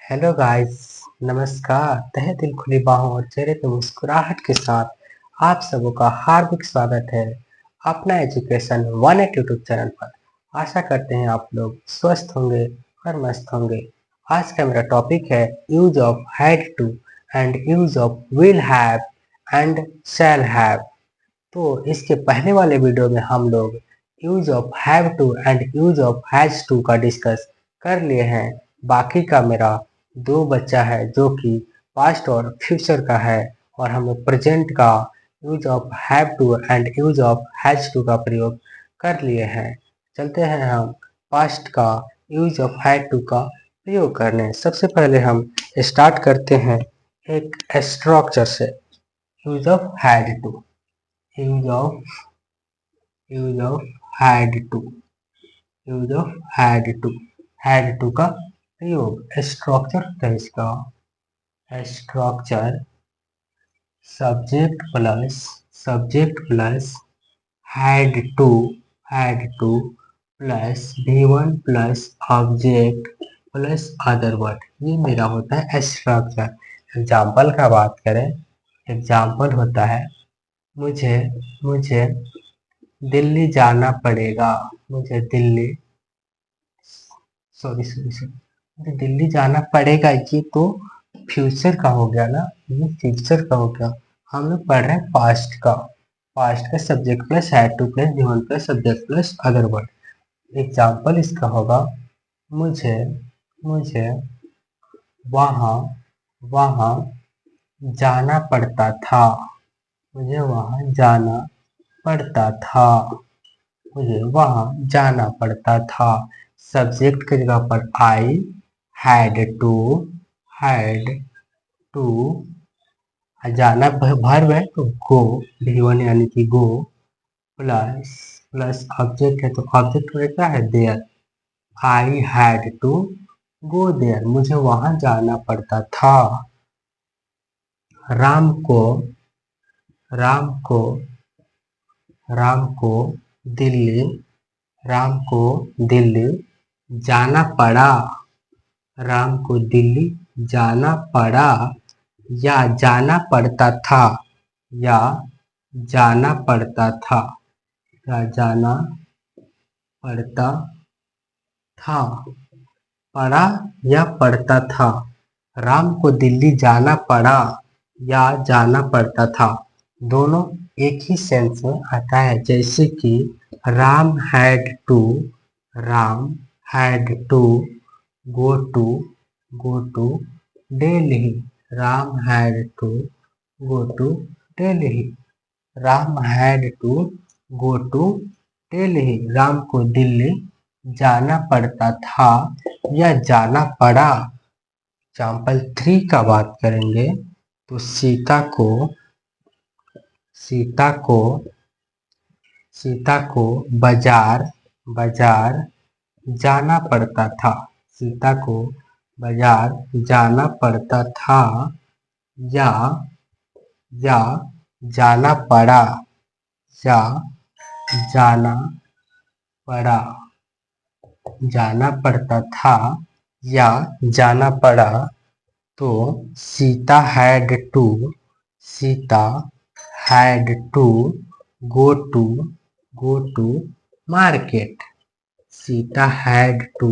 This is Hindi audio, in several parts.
Hello guys. नमस्कार। तहे दिल खुली बाहों और चेहरे पे मुस्कुराहट के साथ आप सबों का हार्दिक स्वागत है अपना एजुकेशन 180 यूट्यूब चैनल पर। आशा करते हैं आप लोग स्वस्थ होंगे और मस्त होंगे। आज का मेरा टॉपिक है use of had to and use of will have and shall have. तो इसके पहले वाले वीडियो में हम लोग use of have to and use of has to का डिस्कस कर लिए हैं। बाकी का मेरा दो बच्चा है जो कि पास्ट और फ्यूचर का है, और हम लोग प्रेजेंट का use of have to and use of has to का प्रयोग कर लिए हैं। चलते हैं हम पास्ट का यूज ऑफ हैड टू का प्रयोग करने। सबसे पहले हम स्टार्ट करते हैं एक स्ट्रक्चर से। Use of had to, use of had to, use of had to का प्रयोग। स्ट्रक्चर होता है इसका। Structure subject plus had to plus V1 plus object plus other word, ये मेरा होता है स्ट्रक्चर। एग्जाम्पल का बात करें, एग्जाम्पल होता है मुझे मुझे दिल्ली जाना पड़ेगा। मुझे दिल्ली मुझे दिल्ली जाना पड़ेगा, ये तो फ्यूचर का हो गया ना, ये फ्यूचर का हो गया। हम लोग पढ़ रहे हैं पास्ट का। पास्ट का subject plus had two plus given plus subject plus other word. Example इसका होगा मुझे मुझे वहाँ वहाँ जाना पड़ता था। मुझे वहाँ जाना पड़ता था। मुझे वहाँ जाना पड़ता था। सब्जेक्ट की जगह पर आई हैड टू जाना वर्ब है तो गो, V1 यानी कि गो प्लस प्लस ऑब्जेक्ट है तो ऑब्जेक्ट में क्या है there. I had to go there, मुझे वहां जाना पड़ता था। राम को राम को राम को दिल्ली राम को दिल्ली जाना पड़ा। राम को दिल्ली जाना पड़ा या जाना पड़ता था, या जाना पड़ता था, या जाना पड़ता था। पड़ा या पड़ता था। राम को दिल्ली जाना पड़ा या जाना पड़ता था, दोनों एक ही सेंस में आता है। जैसे कि Ram had to go to Delhi. Ram had to go to Delhi. Ram had to go to Delhi, Ram को दिल्ली जाना पड़ता था या जाना पड़ा। एग्जाम्पल 3 का बात करेंगे तो सीता को बाजार जाना पड़ता था। सीता को बाजार जाना पड़ता था या जाना पड़ा, या जाना पड़ा। जाना पड़ता था या जाना पड़ा तो Sita had to go to market. Sita had to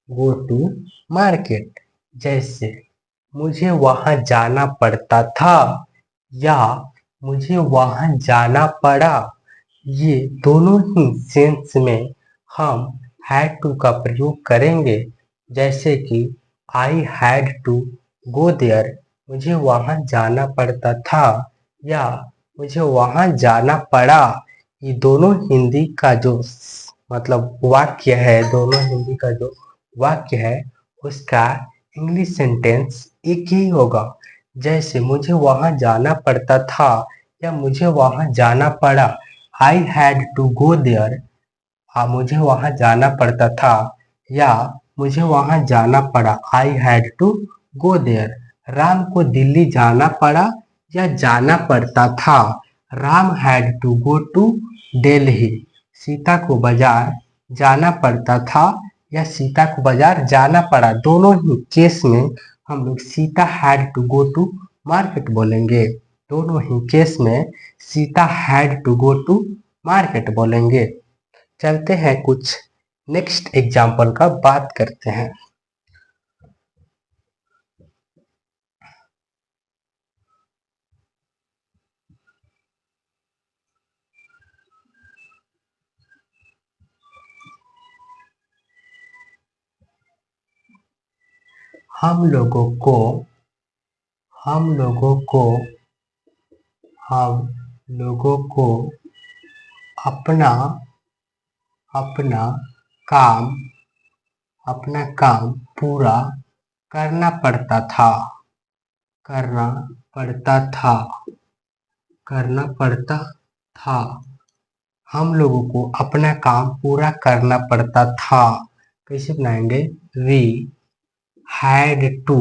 go to market. जैसे मुझे वहां जाना पड़ता था या मुझे वहां जाना पड़ा, ये दोनों ही सेंस में हम हैड टू का प्रयोग करेंगे। जैसे कि I had to go there, मुझे वहां जाना पड़ता था या मुझे वहां जाना पड़ा, ये दोनों हिंदी का जो मतलब वाक्य है, दोनों हिंदी का जो वाक्य है उसका इंग्लिश सेंटेंस एक ही होगा। जैसे मुझे वहां जाना पड़ता था या मुझे वहां जाना पड़ा, I had to go there, मुझे वहां जाना पड़ता था या मुझे वहां जाना पड़ा, I had to go there. Ram को दिल्ली जाना पड़ा या जाना पड़ता था, Ram had to go to Delhi. Sita को बाजार जाना पड़ता था या सीता को बाजार जाना पड़ा, दोनों ही केस में हम लोग Sita had to go to market बोलेंगे। दोनों ही केस में Sita had to go to market बोलेंगे। चलते हैं कुछ नेक्स्ट एग्जाम्पल का बात करते हैं। हम लोगों को हम लोगों को अपना काम पूरा करना पड़ता था हम लोगों को अपना काम पूरा करना पड़ता था। कैसे बनाएंगे? We had to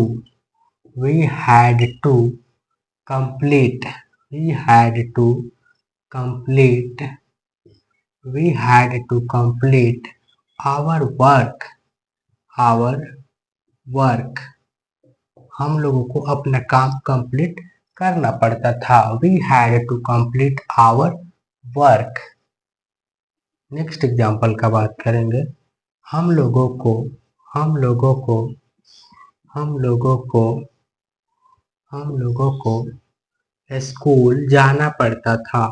complete our work हम लोगों को अपना काम कंप्लीट करना पड़ता था। We had to complete our work. Next example का बात करेंगे। हम लोगों को स्कूल जाना पड़ता था।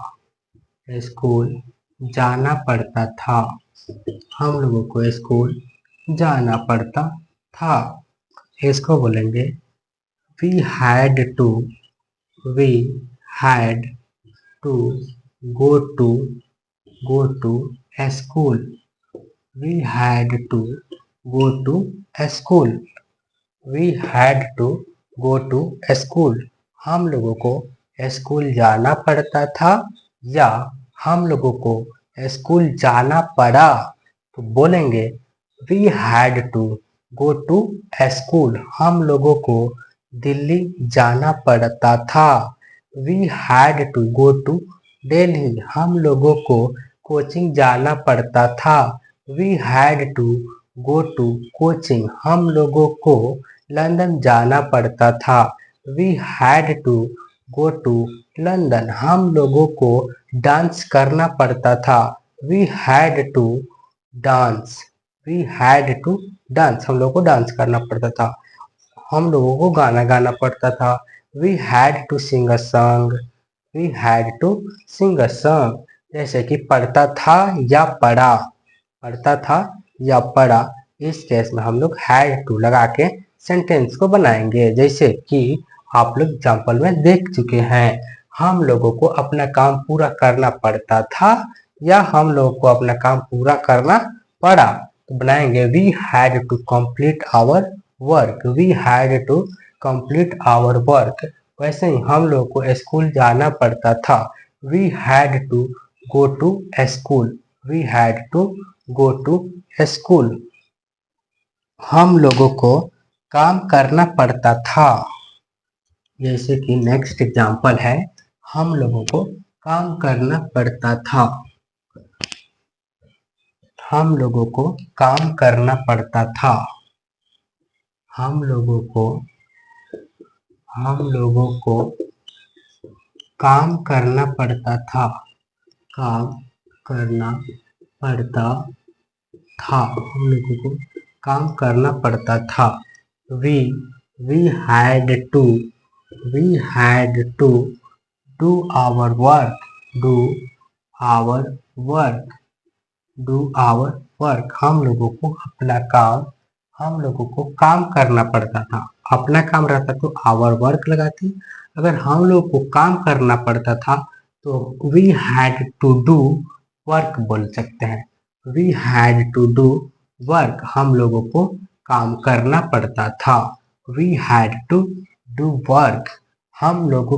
हम लोगों को स्कूल जाना पड़ता था। इसको बोलेंगे we had to go to school. We had to go to school. हम लोगों को स्कूल जाना पड़ता था या हम लोगों को स्कूल जाना पड़ा, तो बोलेंगे we had to go to school. हम लोगों को दिल्ली जाना पड़ता था। We had to go to Delhi. हम लोगों को कोचिंग जाना पड़ता था। We had to go to coaching. हम लोगों को लंदन जाना पड़ता था। We had to go to London. हम लोगों को डांस करना पड़ता था। We had to dance. हम लोगों को डांस करना पड़ता था। हम लोगों को गाना गाना पड़ता था। We had to sing a song. जैसे कि पढ़ता था या पढ़ा, इस केस में हम लोग हैड टू लगा के सेंटेंस को बनाएंगे। जैसे कि आप लोग एग्जाम्पल में देख चुके हैं, हम लोगों को अपना काम पूरा करना पड़ता था या हम लोगों को अपना काम पूरा करना पड़ा, तो बनाएंगे we had to complete our work. वैसे ही हम लोगों को स्कूल जाना पड़ता था। We had to go to school. हम लोगों को काम करना पड़ता था। जैसे कि नेक्स्ट एग्जाम्पल है, हम लोगों को काम करना पड़ता था। हम लोगों को काम करना पड़ता था। हम लोगों को काम करना पड़ता था। हम लोगों को काम करना पड़ता था। We had to do our work. हम लोगों को काम करना पड़ता था। अपना काम रहता तो आवर वर्क लगाते। अगर हम लोग को काम करना पड़ता था तो we had to do work बोल सकते हैं। We had to do work. हम लोगों को काम करना पड़ता था। We had to do work. हम लोगों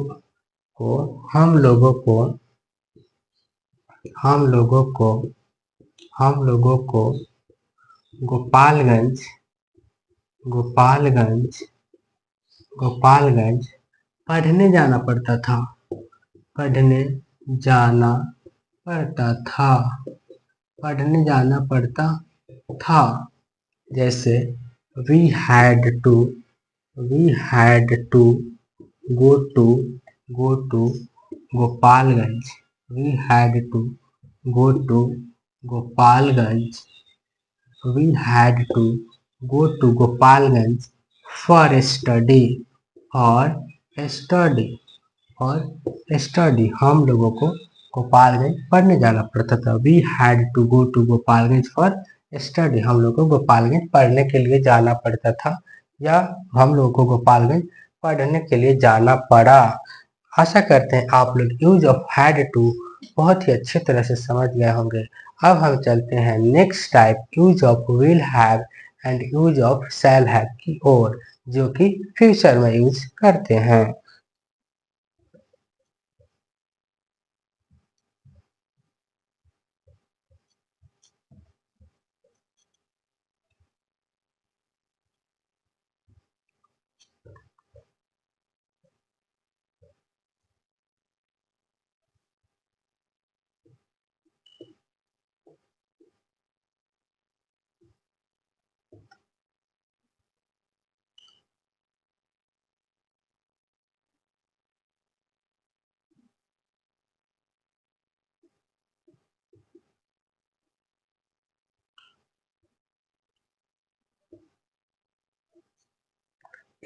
को गोपालगंज पढ़ने जाना पड़ता था। पढ़ने जाना पड़ता था। जैसे we had to go to Gopalganj. We had to go to Gopalganj. We had to go to Gopalganj for study और study और स्टडी हम लोगों को गोपालगंज पढ़ने जाना पड़ता था। We had to go to Gopalganj for study, हम लोग को गोपालगंज पढ़ने के लिए जाना पड़ता था या हम लोगों को गोपालगंज पढ़ने के लिए जाना पड़ा। आशा करते हैं आप लोग यूज ऑफ हैड टू बहुत ही अच्छी तरह से समझ गए होंगे। अब हम चलते हैं next type use of will have and use of shall have की ओर, जो कि फ्यूचर में यूज करते हैं।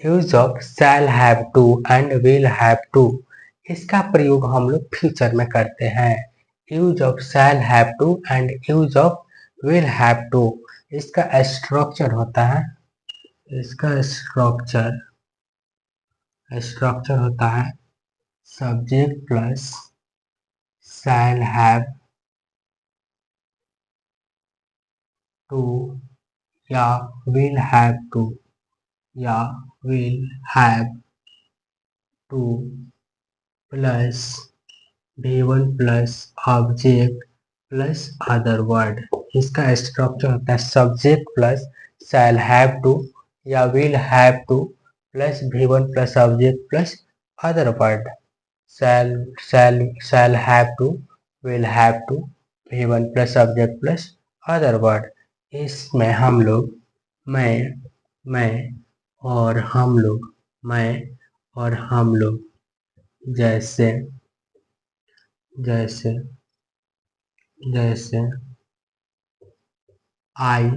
Use of shall have to and will have to, इसका प्रयोग हम लोग फ्यूचर में करते हैं। Use of shall have to and use of will have to, इसका स्ट्रक्चर होता है, इसका स्ट्रक्चर होता है subject plus shall have to या विल हैव टू या will have to plus V1 plus object plus other word, इसका स्ट्रक्चर होता है subject plus shall have to या will have to plus V1 plus object plus other word, shall have to, will have to, V1 plus object plus other word। इसमें हम लोग मैं और हम लोग, मैं और हम लोग जैसे आई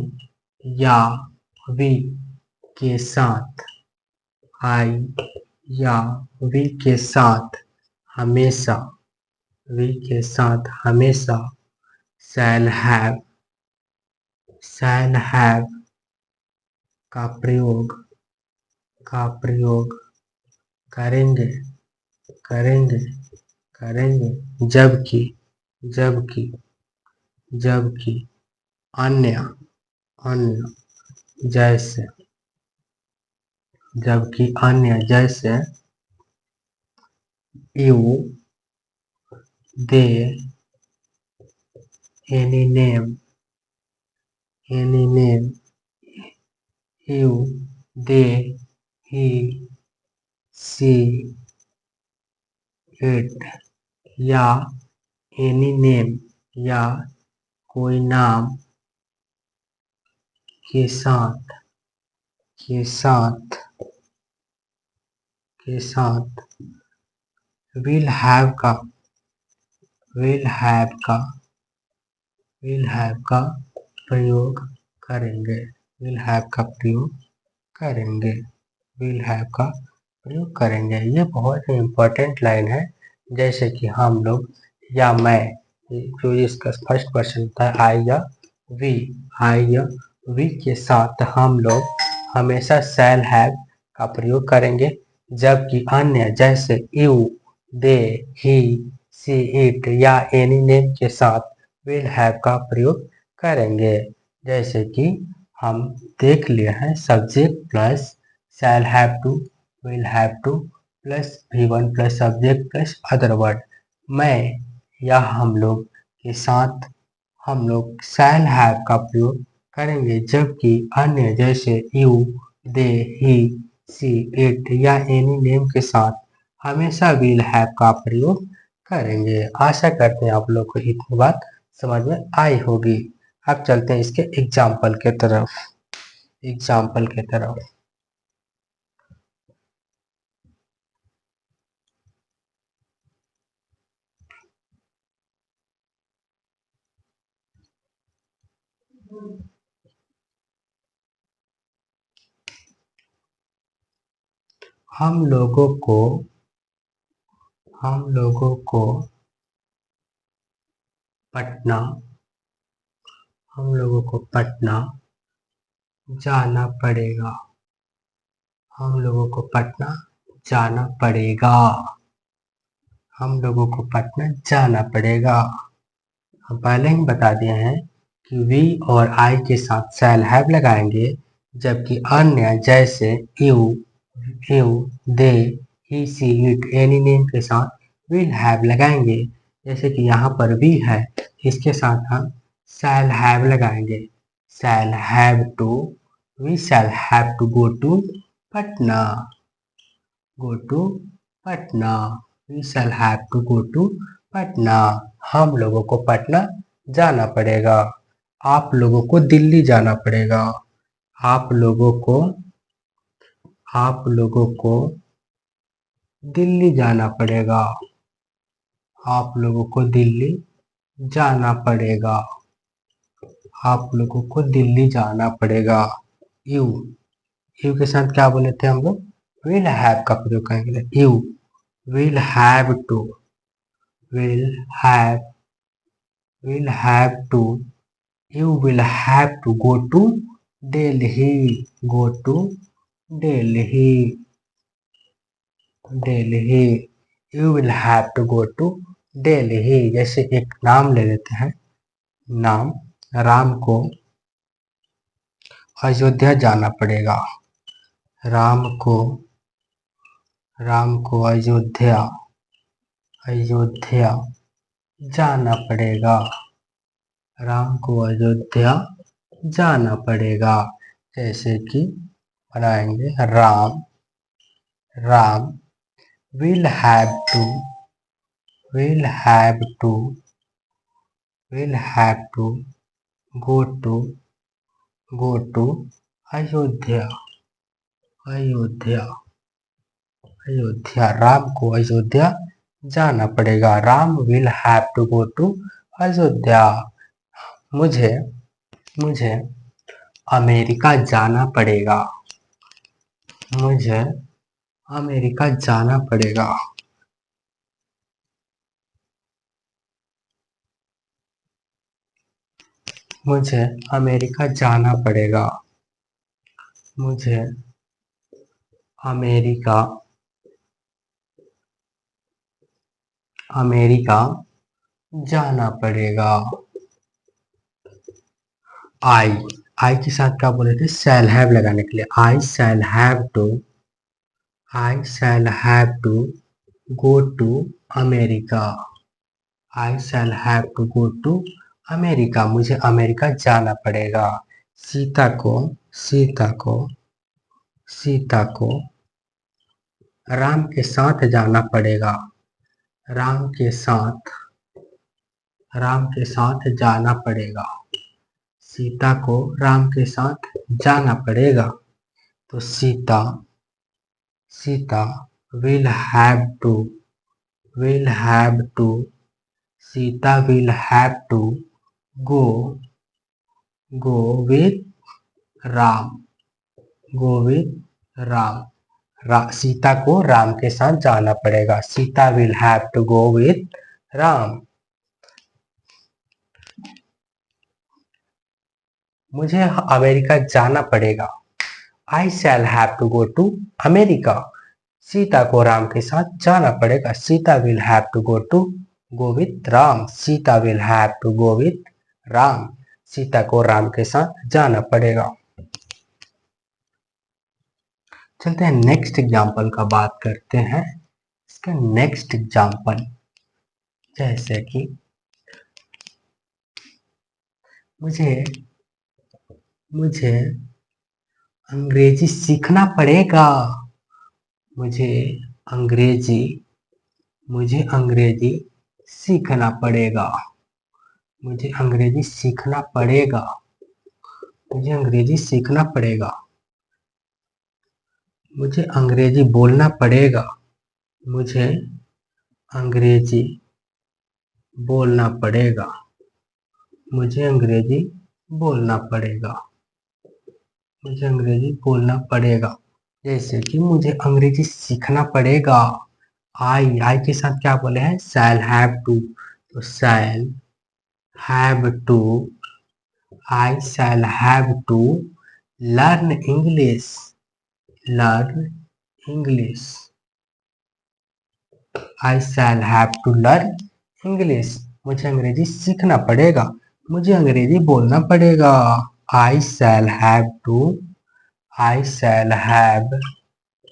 या वी के साथ, आई या वी के साथ हमेशा, वी के साथ हमेशा शैल हैव का प्रयोग करेंगे जबकि अन्य जैसे you, they, any name, you, they, he, she, it या एनी नेम या कोई नाम के साथ विल हैव का प्रयोग करेंगे, विल हैव का प्रयोग करेंगे। ये बहुत ही इम्पोर्टेंट लाइन है। जैसे कि हम लोग या मैं, जो इसका फर्स्ट पर्सन होता है आई या वी के साथ हम लोग हमेशा शैल हैव का प्रयोग करेंगे, जबकि अन्य जैसे you, they, he, she, it या एनी नेम के साथ विल हैव का प्रयोग करेंगे। जैसे कि हम देख लिए हैं subject plus shall have to, will have to plus V1 plus subject plus other word, मैं या हम लोग के साथ हम लोग शैल हैव का प्रयोग करेंगे, जबकि अन्य जैसे you, they, he, she, it या एनी नेम के साथ हमेशा विल हैव का प्रयोग करेंगे। आशा करते हैं आप लोग को इतनी बात समझ में आई होगी। अब चलते हैं इसके एग्जाम्पल के तरफ। एग्जाम्पल की तरफ। हम लोगों को हम लोगों को पटना हम लोगों को पटना जाना पड़ेगा। हम लोगों को पटना जाना पड़ेगा। हम लोगों को पटना जाना पड़ेगा। हम पहले ही बता दिए हैं कि वी और आई के साथ शैल हैव लगाएंगे, जबकि अन्य जैसे you they he she it any name के साथ विल हैव लगाएंगे। जैसे कि यहाँ पर वी है, इसके साथ हम शैल हैव लगाएंगे। Shall have to we shall have to go to Patna. Go to Patna we shall have to go to Patna. हम लोगों को पटना जाना पड़ेगा। आप लोगों को दिल्ली जाना पड़ेगा। आप लोगों को दिल्ली जाना पड़ेगा। आप लोगों को दिल्ली जाना पड़ेगा। आप लोगों को दिल्ली जाना पड़ेगा। यू यू के साथ क्या बोले थे हम लोग? विल हैव का प्रयोग करेंगे। You will have to will have will have to you will have to go to Delhi. Go to Delhi. Delhi. You will have to go to Delhi. जैसे एक नाम ले लेते हैं। नाम राम को अयोध्या जाना पड़ेगा। राम को अयोध्या जाना पड़ेगा। राम को अयोध्या जाना पड़ेगा। जैसे कि बनाएंगे Ram will have to go to Ayodhya. Ram को अयोध्या जाना पड़ेगा। Ram will have to go to Ayodhya. मुझे अमेरिका जाना पड़ेगा। मुझे अमेरिका जाना पड़ेगा। मुझे अमेरिका जाना पड़ेगा। मुझे अमेरिका जाना पड़ेगा। आई के साथ क्या बोले थे? शैल हैव लगाने के लिए। I shall have to go to America. I shall have to go to America. मुझे अमेरिका जाना पड़ेगा। सीता को राम के साथ जाना पड़ेगा। राम के साथ जाना पड़ेगा। सीता को राम के साथ जाना पड़ेगा। तो Sita will have to Sita will have to go with Ram. Sita को राम के साथ जाना पड़ेगा। Sita will have to go with Ram. मुझे अमेरिका जाना पड़ेगा। I shall have to go to America. Sita को राम के साथ जाना पड़ेगा। Sita will have to go with Ram. Sita will have to go with Ram. Sita को राम के साथ जाना पड़ेगा। चलते हैं नेक्स्ट एग्जाम्पल का बात करते हैं। इसका नेक्स्ट एग्जाम्पल जैसे कि मुझे अंग्रेजी सीखना पड़ेगा। मुझे अंग्रेजी सीखना पड़ेगा। मुझे अंग्रेजी सीखना पड़ेगा। मुझे अंग्रेजी सीखना पड़ेगा, मुझे अंग्रेजी बोलना पड़ेगा, मुझे अंग्रेजी बोलना पड़ेगा, मुझे अंग्रेजी बोलना पड़ेगा, मुझे अंग्रेजी बोलना पड़ेगा। जैसे कि मुझे अंग्रेजी सीखना पड़ेगा। आई के साथ क्या बोले हैं, शैल हैव टू, तो shall have to, I shall have to learn English, learn English, I shall have to learn English. मुझे अंग्रेजी सीखना पड़ेगा, मुझे अंग्रेजी बोलना पड़ेगा। I shall have to, I shall have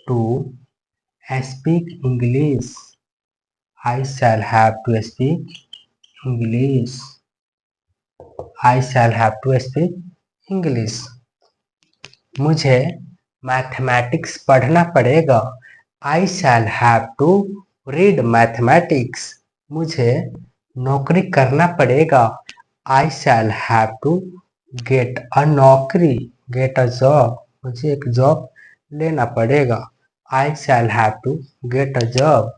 to speak English, I shall have to speak English, I shall have to speak English. मुझे मैथमेटिक्स पढ़ना पड़ेगा, I shall have to read mathematics. मुझे नौकरी करना पड़ेगा, I shall have to get अ नौकरी, गेट अ जॉब। मुझे एक जॉब लेना पड़ेगा, I shall have to get a job.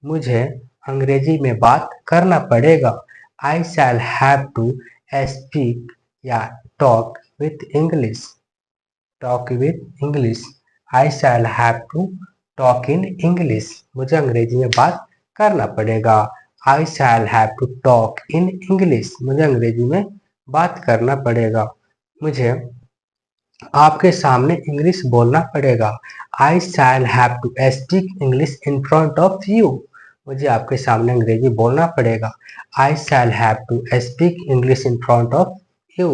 मुझे अंग्रेजी में बात करना पड़ेगा, I shall have to speak या talk with English, talk with English, I shall have to talk in English. मुझे अंग्रेजी में बात करना पड़ेगा, I shall have to talk in English. मुझे अंग्रेजी में बात करना पड़ेगा। मुझे आपके सामने इंग्लिश बोलना पड़ेगा, I shall have to speak English in front of you. मुझे आपके सामने अंग्रेजी बोलना पड़ेगा, I shall have to speak English in front of you.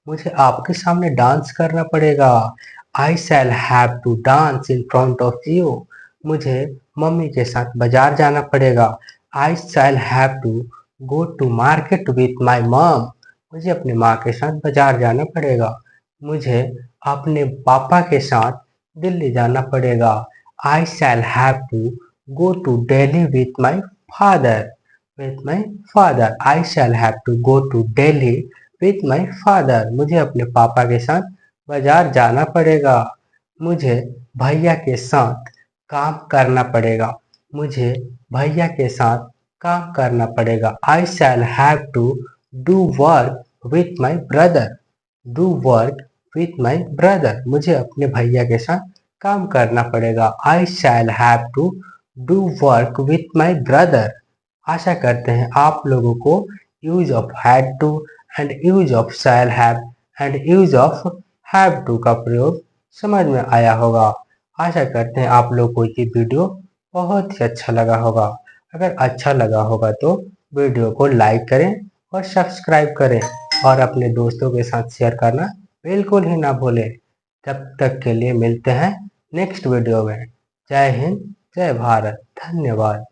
मुझे आपके सामने डांस करना पड़ेगा, I shall have to dance in front of you. मुझे मम्मी के साथ बाजार जाना पड़ेगा, I shall have to go to market with my mom. मुझे अपनी माँ के साथ बाजार जाना पड़ेगा। मुझे अपने पापा के साथ दिल्ली जाना पड़ेगा, I shall have to go to Delhi with my father, with my father, I shall have to go to Delhi with my father. मुझे अपने पापा के साथ बाजार जाना पड़ेगा। मुझे भैया के साथ काम करना पड़ेगा, मुझे भैया के साथ काम करना पड़ेगा, I shall have to do work with my brother, do work with my brother. मुझे अपने भैया के साथ काम करना पड़ेगा, I shall have to do work with my brother. आशा करते हैं आप लोगों को use of had to and use of shall have and use of have to का प्रयोग समझ में आया होगा। आशा करते हैं आप लोग को ये वीडियो बहुत ही अच्छा लगा होगा। अगर अच्छा लगा होगा तो वीडियो को लाइक करें और सब्सक्राइब करें और अपने दोस्तों के साथ शेयर करना बिल्कुल ही ना भूलें। तब तक के लिए मिलते हैं नेक्स्ट वीडियो में। जय हिंद, जय भारत, धन्यवाद।